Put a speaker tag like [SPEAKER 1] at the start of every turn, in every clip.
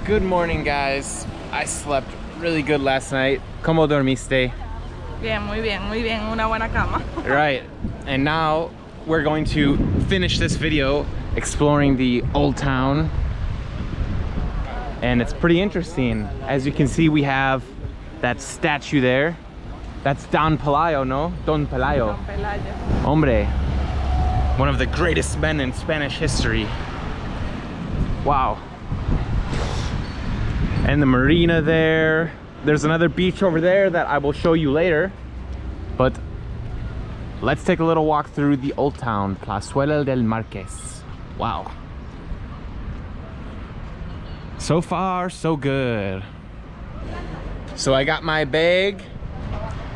[SPEAKER 1] Good morning, guys. I slept really good last night. ¿Cómo dormiste?
[SPEAKER 2] Bien, muy bien, muy bien. Una buena cama.
[SPEAKER 1] Right. And now we're going to finish this video exploring the old town. And it's pretty interesting. As you can see, we have that statue there. That's Don Pelayo, no? Don Pelayo.
[SPEAKER 2] Don Pelayo.
[SPEAKER 1] Hombre. One of the greatest men in Spanish history. Wow. And the marina there. There's another beach over there that I will show you later. But let's take a little walk through the old town, Plazuela del Marqués. Wow. So far, so good. So I got my bag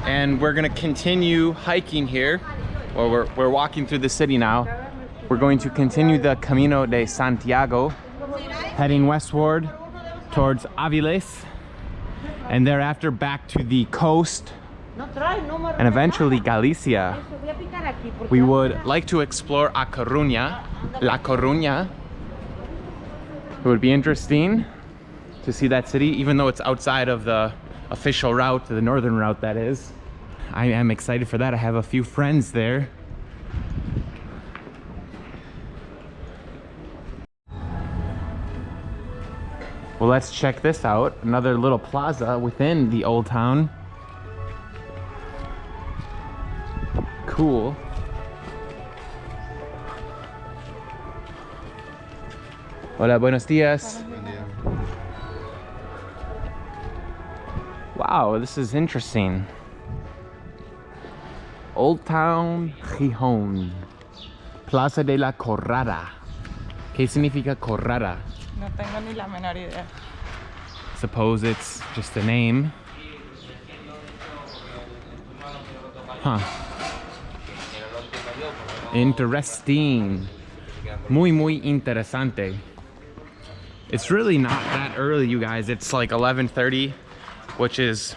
[SPEAKER 1] and we're gonna continue hiking here. Well, we're walking through the city now. We're going to continue the Camino de Santiago, heading westward towards Aviles, and thereafter back to the coast and eventually Galicia. We would like to explore La Coruña. It would be interesting to see that city, even though it's outside of the official route, the northern route that is. I am excited for that. I have a few friends there. Well, let's check this out. Another little plaza within the old town. Cool. Hola, buenos dias. Wow, this is interesting. Old Town GIJON. Plaza de la Corrada. ¿Qué significa Corrada?
[SPEAKER 2] No tengo ni la menor idea.
[SPEAKER 1] Suppose it's just a name. Huh. Interesting. Muy interesante. It's really not that early, you guys. It's like 11:30, which is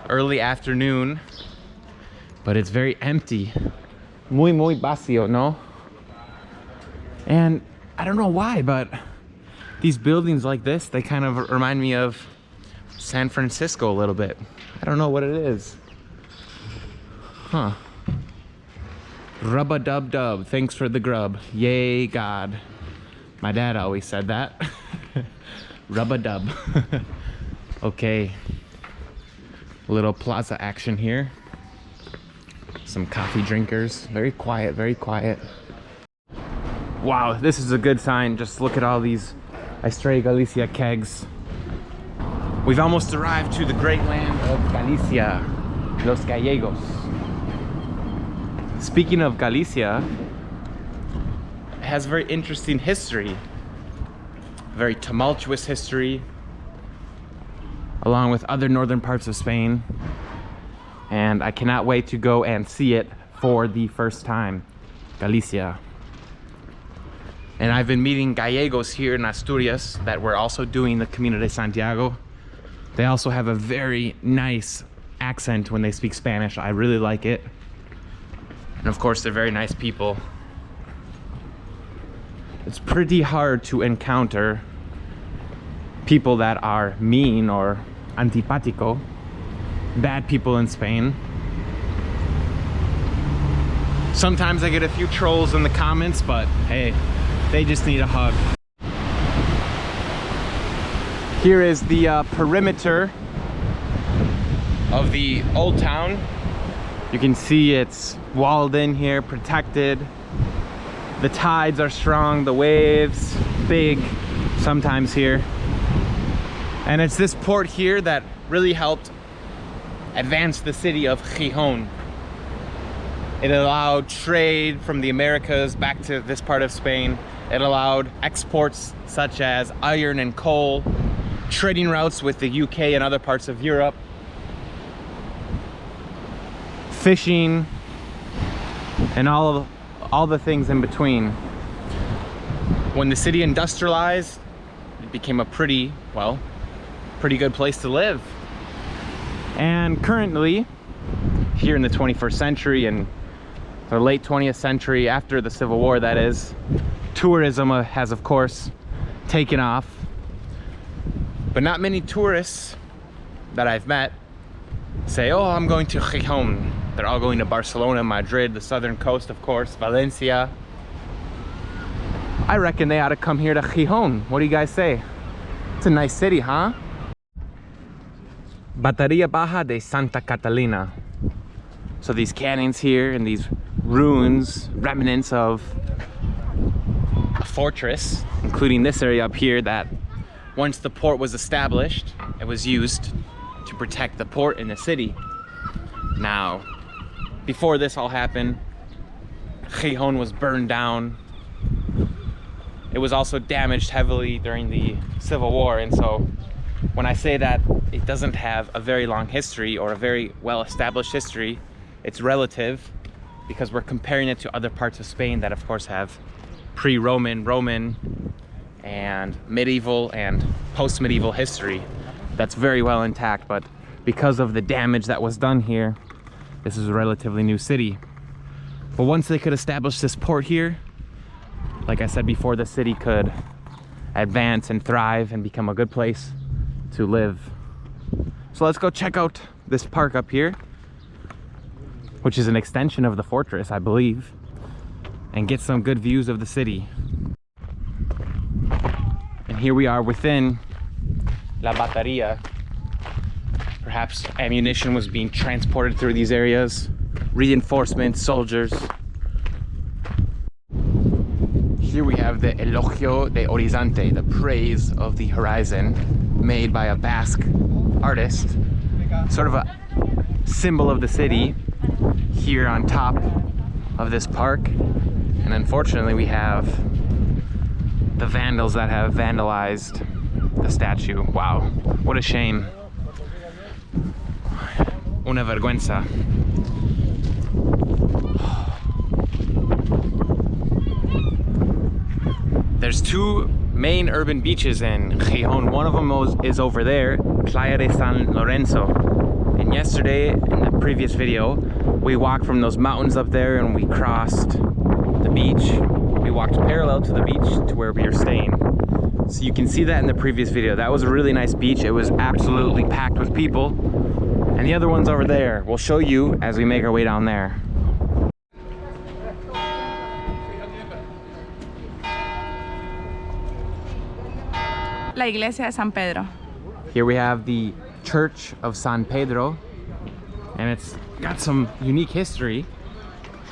[SPEAKER 1] early afternoon, but it's very empty. Muy vacío, no? And I don't know why, but these buildings like this, they kind of remind me of San Francisco a little bit. I don't know what it is. Huh. Rub-a-dub-dub, thanks for the grub. Yay, God. My dad always said that. Rub-a-dub. Okay. A little plaza action here. Some coffee drinkers. Very quiet, very quiet. Wow, this is a good sign. Just look at all these Estrella Galicia kegs. We've almost arrived to the great land of Galicia, Los Gallegos. Speaking of Galicia, it has a very interesting history, very tumultuous history, along with other northern parts of Spain. And I cannot wait to go and see it for the first time, Galicia. And I've been meeting Gallegos here in Asturias that were also doing the Camino de Santiago. They also have a very nice accent when they speak Spanish. I really like it. And of course, they're very nice people. It's pretty hard to encounter people that are mean or antipático, bad people in Spain. Sometimes I get a few trolls in the comments, but hey, they just need a hug. Here is the perimeter of the old town. You can see it's walled in here, protected. The tides are strong, the waves big sometimes here. And it's this port here that really helped advance the city of GIJON. It allowed trade from the Americas back to this part of Spain. It allowed exports such as iron and coal, trading routes with the UK and other parts of Europe, fishing, and all the things in between. When the city industrialized, it became a pretty good place to live. And currently, here in the 21st century and the late 20th century, after the Civil War that is, tourism has of course taken off. But not many tourists that I've met say, oh, I'm going to GIJON. They're all going to Barcelona, Madrid, the southern coast, of course, Valencia. I reckon they ought to come here to GIJON. What do you guys say? It's a nice city, huh? Bateria Baja de Santa Catalina. So these canyons here and these ruins, remnants of a fortress, including this area up here that once the port was established, it was used to protect the port in the city. Now, before this all happened, GIJON was burned down. It was also damaged heavily during the Civil War, and so when I say that it doesn't have a very long history or a very well-established history, it's relative because we're comparing it to other parts of Spain that of course have pre-Roman, Roman, and medieval and post-medieval history that's very well intact. But because of the damage that was done here, this is a relatively new city. But once they could establish this port here, like I said before, the city could advance and thrive and become a good place to live. So let's go check out this park up here, which is an extension of the fortress, I believe, and get some good views of the city. And here we are within La Bateria. Perhaps ammunition was being transported through these areas, reinforcements, soldiers. Here we have the Elogio de Horizonte, the praise of the horizon, made by a Basque artist. Sort of a symbol of the city here on top of this park. And unfortunately we have the vandals that have vandalized the statue. Wow, what a shame. Una vergüenza. There's two main urban beaches in GIJON. One of them is over there, Playa de San Lorenzo. And yesterday, in the previous video, we walked from those mountains up there and we crossed the beach. We walked parallel to the beach to where we are staying. So you can see that in the previous video. That was a really nice beach. It was absolutely packed with people. And the other one's over there. We'll show you as we make our way down there.
[SPEAKER 2] La iglesia de San Pedro.
[SPEAKER 1] Here we have the Church of San Pedro, and it's got some unique history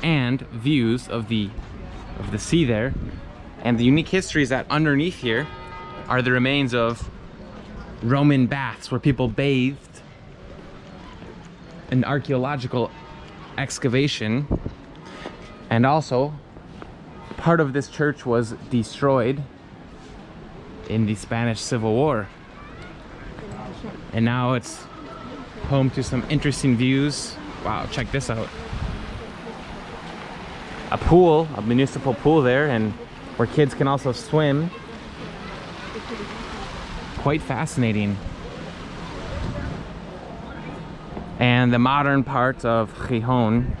[SPEAKER 1] and views of the sea there. And the unique history is that underneath here are the remains of Roman baths where people bathed. An archaeological excavation, and also part of this church was destroyed in the Spanish Civil War, and now it's home to some interesting views. Wow, check this out. A pool, a municipal pool there, and where kids can also swim. Quite fascinating. And the modern part of GIJON.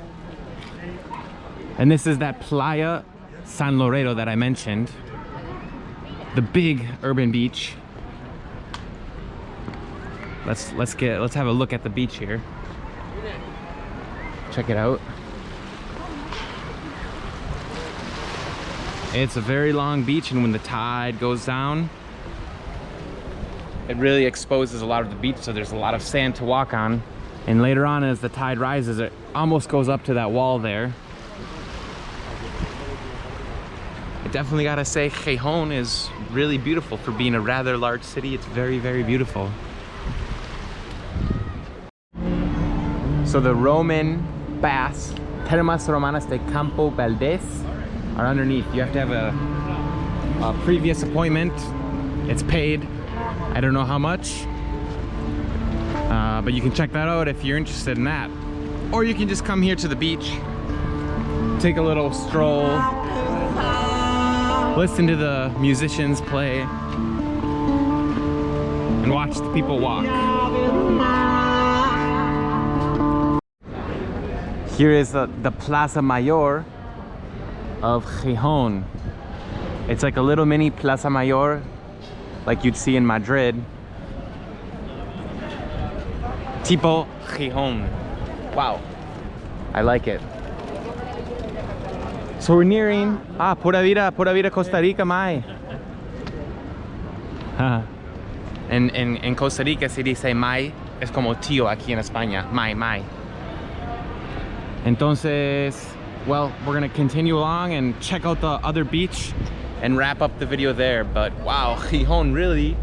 [SPEAKER 1] And this is that Playa San Lorenzo that I mentioned. The big urban beach. Let's have a look at the beach here. Check it out. It's a very long beach, and when the tide goes down, it really exposes a lot of the beach, so there's a lot of sand to walk on. And later on, as the tide rises, it almost goes up to that wall there. I definitely gotta say, GIJON is really beautiful for being a rather large city. It's very, very beautiful. So the Roman baths, Termas Romanas de Campo Valdés, are underneath. You have to have a previous appointment. It's paid. I don't know how much, but you can check that out if you're interested in that. Or you can just come here to the beach, take a little stroll, listen to the musicians play, and watch the people walk. Here is the Plaza Mayor of GIJON. It's like a little mini Plaza Mayor like you'd see in Madrid, Tipo GIJON. Wow, I like it. So we're nearing, pura vida Costa Rica, mai. En Costa Rica se dice mai, es como tío aquí en España, mai. Entonces, well, we're gonna continue along and check out the other beach and wrap up the video there. But wow, GIJON really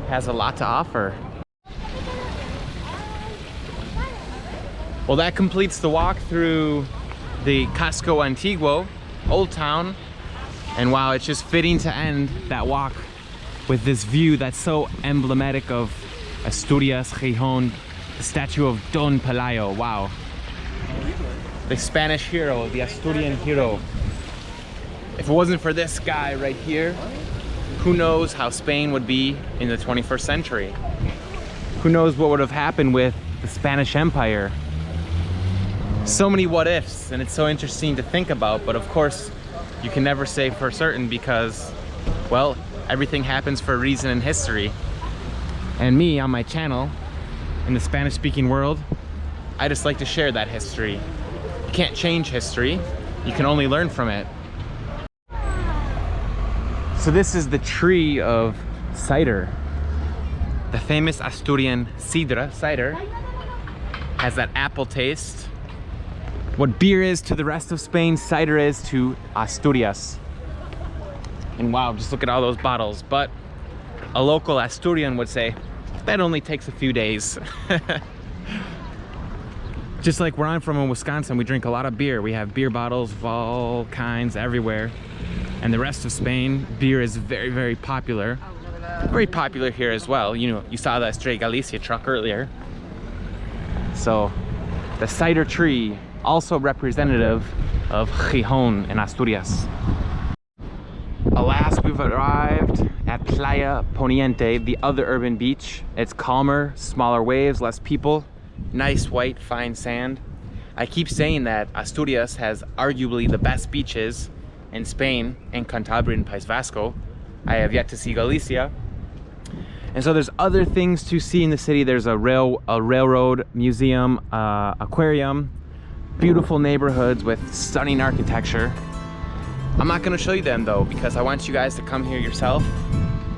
[SPEAKER 1] has a lot to offer. Well, that completes the walk through the Casco Antiguo, Old Town. And wow, it's just fitting to end that walk with this view that's so emblematic of Asturias, GIJON, the statue of Don Pelayo. Wow. The Spanish hero, the Asturian hero. If it wasn't for this guy right here, who knows how Spain would be in the 21st century? Who knows what would have happened with the Spanish Empire? So many what ifs, and it's so interesting to think about, but of course, you can never say for certain because, well, everything happens for a reason in history. And me, on my channel, in the Spanish-speaking world, I just like to share that history. You can't change history, you can only learn from it. So this is the tree of cider. The famous Asturian sidra, cider, has that apple taste. What beer is to the rest of Spain, cider is to Asturias. And wow, just look at all those bottles. But a local Asturian would say, that only takes a few days. Just like where I'm from in Wisconsin, we drink a lot of beer. We have beer bottles of all kinds everywhere. And the rest of Spain, beer is very, very popular. Very popular here as well. You know, you saw the Estrella Galicia truck earlier. So the cider tree, also representative of GIJON in Asturias. Alas, we've arrived at Playa Poniente, the other urban beach. It's calmer, smaller waves, less people, nice white fine sand. I keep saying that Asturias has arguably the best beaches in Spain and Cantabria and País Vasco. I have yet to see Galicia. And so there's other things to see in the city. There's a railroad, museum, aquarium, beautiful neighborhoods with stunning architecture. I'm not gonna show you them though, because I want you guys to come here yourself.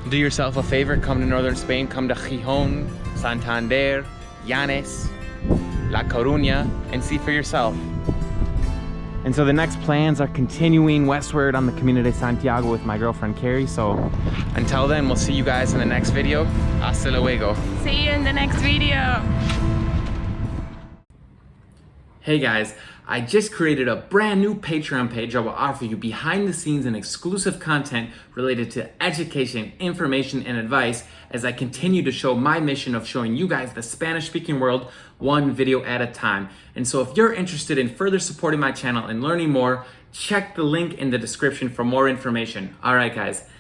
[SPEAKER 1] Do yourself a favor, come to northern Spain, come to GIJON, Santander, Llanes, La Coruña, and see for yourself. And so the next plans are continuing westward on the Camino de Santiago with my girlfriend Carrie. So until then, we'll see you guys in the next video. Hasta luego.
[SPEAKER 2] See you in the next video.
[SPEAKER 1] Hey guys, I just created a brand new Patreon page that will offer you behind the scenes and exclusive content related to education, information, and advice as I continue to show my mission of showing you guys the Spanish-speaking world one video at a time. And so if you're interested in further supporting my channel and learning more, check the link in the description for more information. All right guys,